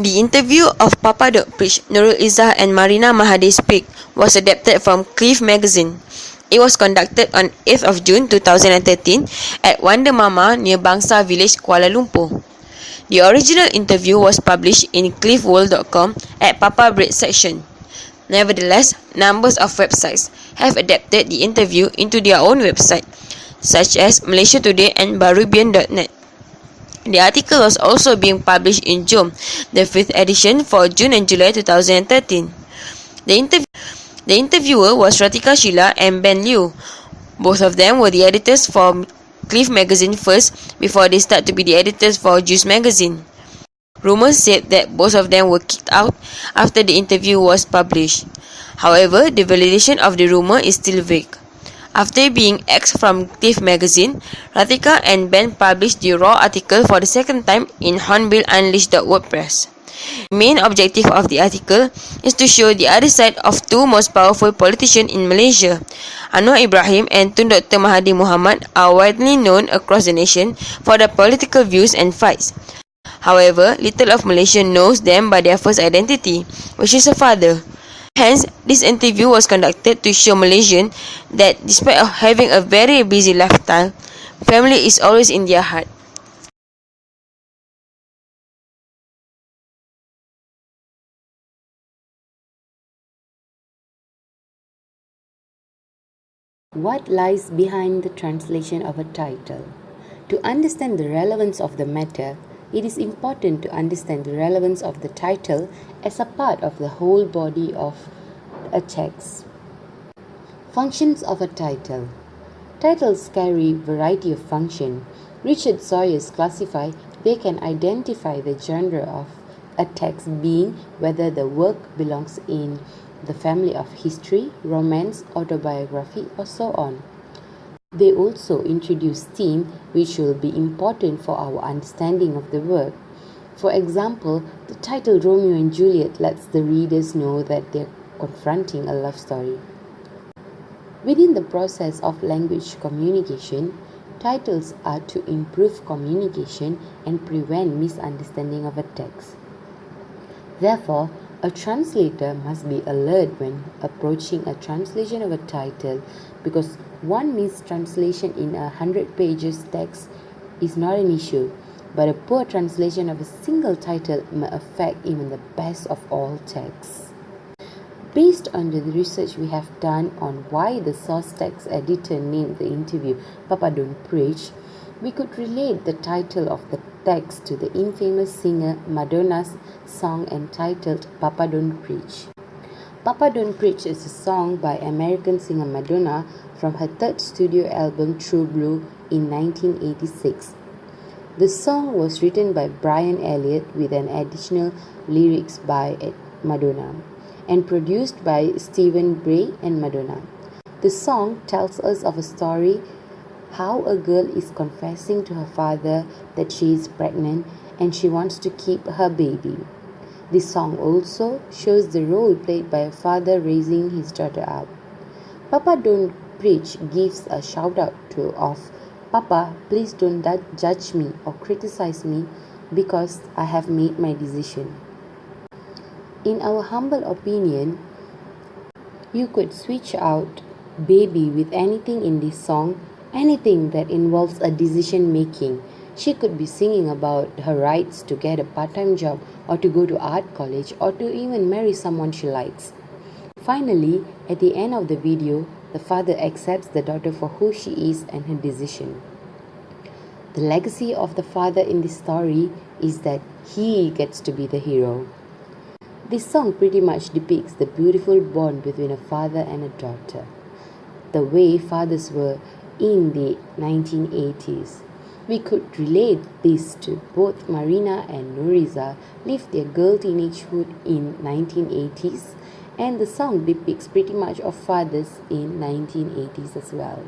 The interview of Papa Dog Preach, Nurul Izzah and Marina Mahadi Speak was adapted from Cliff magazine. It was conducted on 8th of June 2013 at Wonder Mama near Bangsa Village, Kuala Lumpur. The original interview was published in cliffworld.com at Papa Bread section. Nevertheless, numbers of websites have adapted the interview into their own website, such as Malaysia Today and Barubian.net. The article was also being published in Jom, the 5th edition for June and July 2013. The interviewer was Ratika Sheila and Ben Liu. Both of them were the editors for Cliff magazine first before they start to be the editors for Juice magazine. Rumours said that both of them were kicked out after the interview was published. However, the validation of the rumour is still vague. After being axed from Cliff magazine, Ratika and Ben published the raw article for the second time in hornbillunleashed.wordpress. The main objective of the article is to show the other side of two most powerful politicians in Malaysia. Anwar Ibrahim and Tun Dr. Mahathir Mohamad are widely known across the nation for their political views and fights. However, little of Malaysia knows them by their first identity, which is a father. Hence, this interview was conducted to show Malaysians that despite having a very busy lifestyle, family is always in their heart. What lies behind the translation of a title? To understand the relevance of the matter, it is important to understand the relevance of the title as a part of the whole body of a text. Functions of a title. Titles carry variety of function. Richard Sawyers classify they can identify the genre of a text being whether the work belongs in the family of history, romance, autobiography, or so on. They also introduce themes which will be important for our understanding of the work. For example, the title Romeo and Juliet lets the readers know that they're confronting a love story. Within the process of language communication, titles are to improve communication and prevent misunderstanding of a text. Therefore, a translator must be alert when approaching a translation of a title because one mistranslation in 100 pages text is not an issue, but a poor translation of a single title may affect even the best of all texts. Based on the research we have done on why the source text editor named the interview Papa Don't Preach, we could relate the title of the text to the infamous singer Madonna's song entitled Papa Don't Preach. Papa Don't Preach is a song by American singer Madonna from her third studio album True Blue in 1986. The song was written by Brian Elliott with an additional lyrics by Madonna and produced by Stephen Bray and Madonna. The song tells us of a story how a girl is confessing to her father that she is pregnant and she wants to keep her baby. This song also shows the role played by a father raising his daughter up. Papa Don't Preach gives a shout out of Papa, please don't judge me or criticize me because I have made my decision. In our humble opinion, you could switch out baby with anything in this song, anything that involves a decision making. She could be singing about her rights to get a part-time job or to go to art college or to even marry someone she likes. Finally, at the end of the video, the father accepts the daughter for who she is and her decision. The legacy of the father in this story is that he gets to be the hero. This song pretty much depicts the beautiful bond between a father and a daughter, the way fathers were in the 1980s. We could relate this to both Marina and Nuriza lived their girl teenagehood in 1980s, and the song depicts pretty much of fathers in 1980s as well.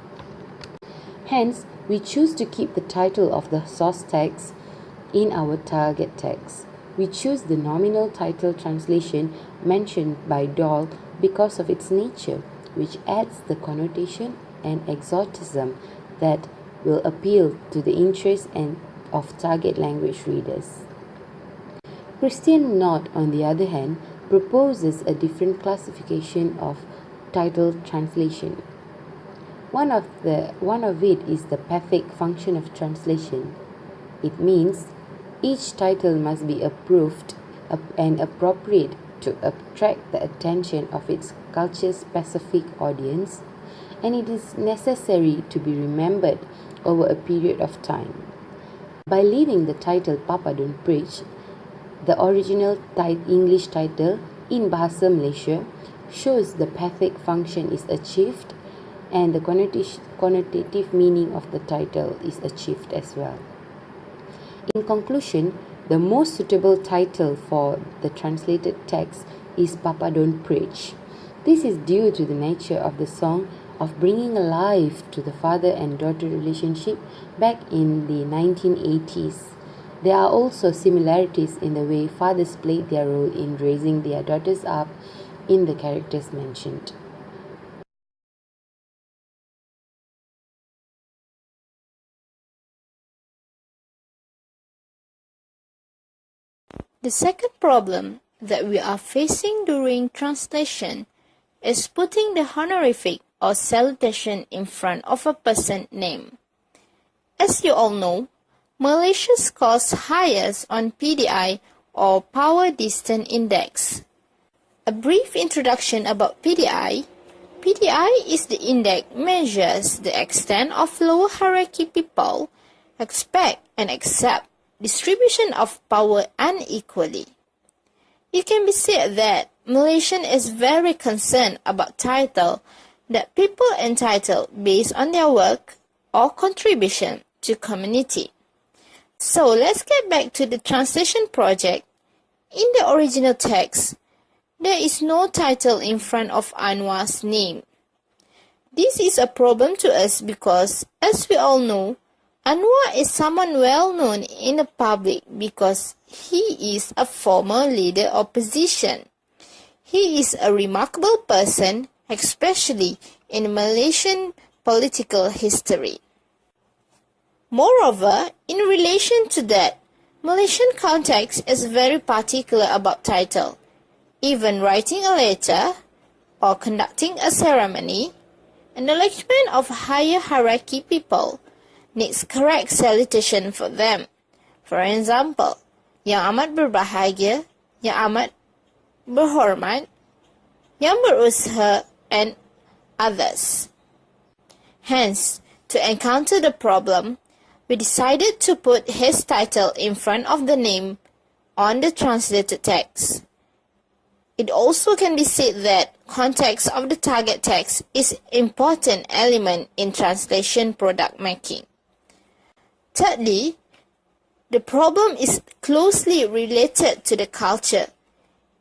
Hence, we choose to keep the title of the source text in our target text. We choose the nominal title translation mentioned by Doll because of its nature, which adds the connotation and exoticism that will appeal to the interest and of target language readers. Christian Knott, on the other hand, proposes a different classification of title translation. One of it is the pathic function of translation. It means each title must be approved and appropriate to attract the attention of its culture-specific audience, and it is necessary to be remembered over a period of time. By leaving the title Papa Don't Preach, the original English title in Bahasa Malaysia shows the pathic function is achieved and the connotative meaning of the title is achieved as well. In conclusion, the most suitable title for the translated text is Papa Don't Preach. This is due to the nature of the song of bringing life to the father and daughter relationship back in the 1980s. There are also similarities in the way fathers played their role in raising their daughters up in the characters mentioned. The second problem that we are facing during translation is putting the honorific or salutation in front of a person name. As you all know, Malaysia scores highest on PDI or Power Distance Index. A brief introduction about PDI. PDI is the index measures the extent of lower hierarchy people expect and accept distribution of power unequally. It can be said that Malaysian is very concerned about title that people entitled based on their work or contribution to community. So let's get back to the translation project. In the original text, there is no title in front of Anwar's name. This is a problem to us because, as we all know, Anwar is someone well known in the public because he is a former leader of opposition. He is a remarkable person, especially in Malaysian political history. Moreover, in relation to that, Malaysian context is very particular about title. Even writing a letter or conducting a ceremony, acknowledgement of higher hierarchy people needs correct salutation for them. For example, Yang Amat Berbahagia, Yang Amat Berhormat, Yang Berusaha, and others. Hence, to encounter the problem, we decided to put his title in front of the name on the translated text. It also can be said that context of the target text is an important element in translation product making. Thirdly, the problem is closely related to the culture.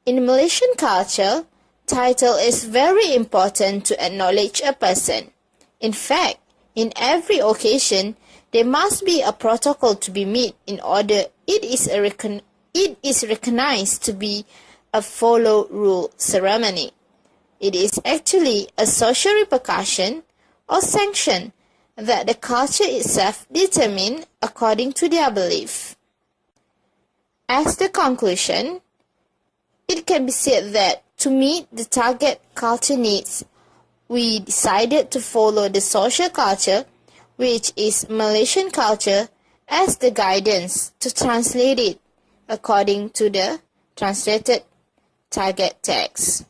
In Malaysian culture, title is very important to acknowledge a person. In fact, in every occasion, there must be a protocol to be met in order it is recognized to be a follow rule ceremony. It is actually a social repercussion or sanction that the culture itself determine according to their belief. As the conclusion, it can be said that to meet the target culture needs, we decided to follow the social culture, which is Malaysian culture, as the guidance to translate it according to the translated target text.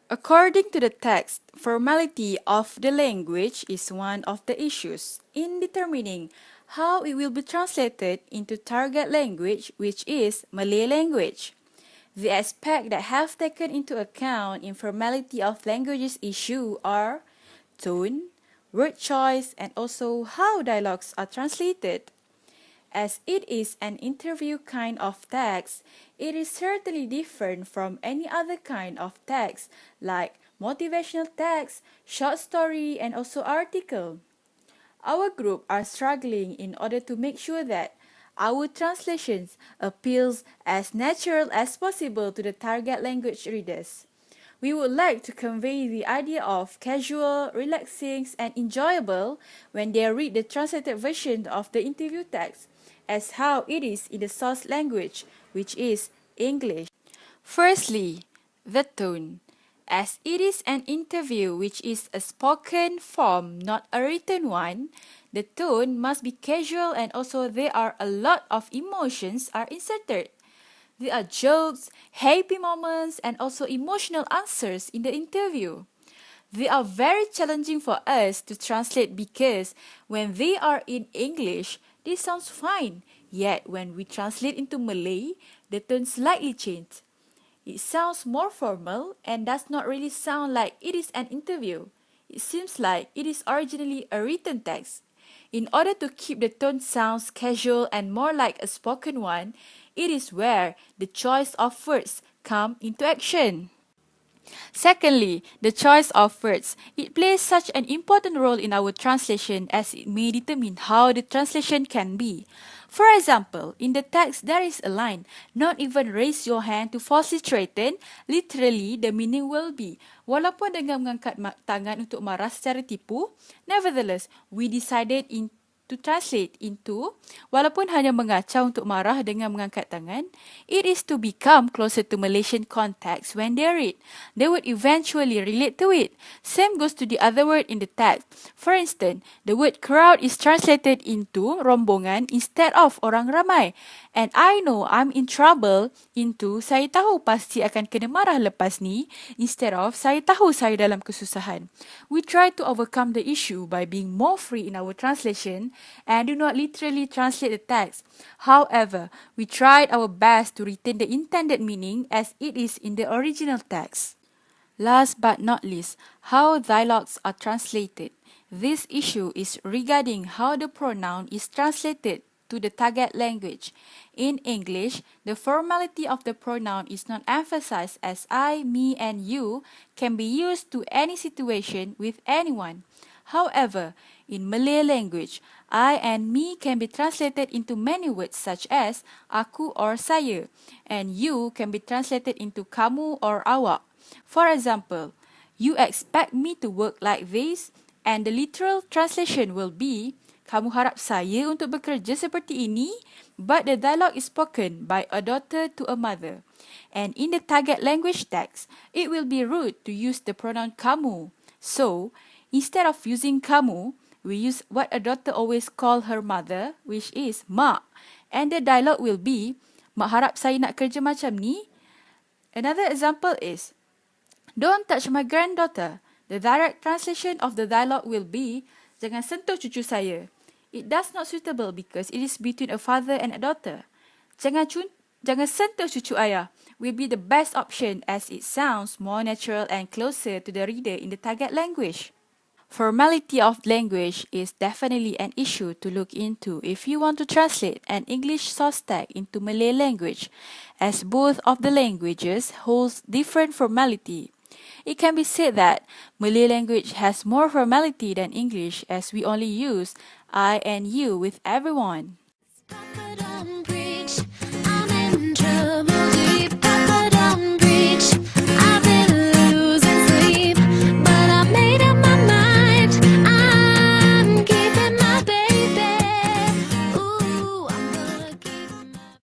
According to the text, formality of the language is one of the issues in determining how it will be translated into target language, which is Malay language. The aspects that have taken into account in formality of languages issue are tone, word choice, and also how dialogues are translated. As it is an interview kind of text, it is certainly different from any other kind of text like motivational text, short story, and also article. Our group are struggling in order to make sure that our translations appeals as natural as possible to the target language readers. We would like to convey the idea of casual, relaxing, and enjoyable when they read the translated version of the interview text as how it is in the source language, which is English. Firstly, the tone. As it is an interview which is a spoken form, not a written one, the tone must be casual and also there are a lot of emotions are inserted. There are jokes, happy moments, and also emotional answers in the interview. They are very challenging for us to translate because when they are in English, they sound fine. Yet when we translate into Malay, the tone slightly changes. It sounds more formal and does not really sound like it is an interview. It seems like it is originally a written text. In order to keep the tone sounds casual and more like a spoken one, it is where the choice of words come into action. Secondly, the choice of words. It plays such an important role in our translation as it may determine how the translation can be. For example, in the text there is a line, "Not even raise your hand to falsely threaten." Literally, the meaning will be, walaupun dengan mengangkat tangan untuk marah secara tipu, nevertheless, we decided to translate into, walaupun hanya mengacau untuk marah dengan mengangkat tangan, it is to become closer to Malaysian context when they read. They would eventually relate to it. Same goes to the other word in the text. For instance, the word crowd is translated into rombongan instead of orang ramai. And I know I'm in trouble into saya tahu pasti akan kena marah lepas ni instead of saya tahu saya dalam kesusahan. We try to overcome the issue by being more free in our translation and do not literally translate the text. However, we tried our best to retain the intended meaning as it is in the original text. Last but not least, how dialogues are translated. This issue is regarding how the pronoun is translated to the target language. In English, the formality of the pronoun is not emphasized as I, me, and you can be used to any situation with anyone. However, in Malay language, I and me can be translated into many words such as aku or saya, and you can be translated into kamu or awak. For example, you expect me to work like this, and the literal translation will be, kamu harap saya untuk bekerja seperti ini, but the dialogue is spoken by a daughter to a mother. And in the target language text, it will be rude to use the pronoun kamu. So, instead of using kamu, we use what a daughter always call her mother, which is mak. And the dialogue will be, mak harap saya nak kerja macam ni. Another example is, don't touch my granddaughter. The direct translation of the dialogue will be, jangan sentuh cucu saya. It does not suitable because it is between a father and a daughter. Jangan sentuh cucu ayah will be the best option as it sounds more natural and closer to the reader in the target language. Formality of language is definitely an issue to look into if you want to translate an English source text into Malay language, as both of the languages holds different formality. It can be said that Malay language has more formality than English as we only use I and you with everyone.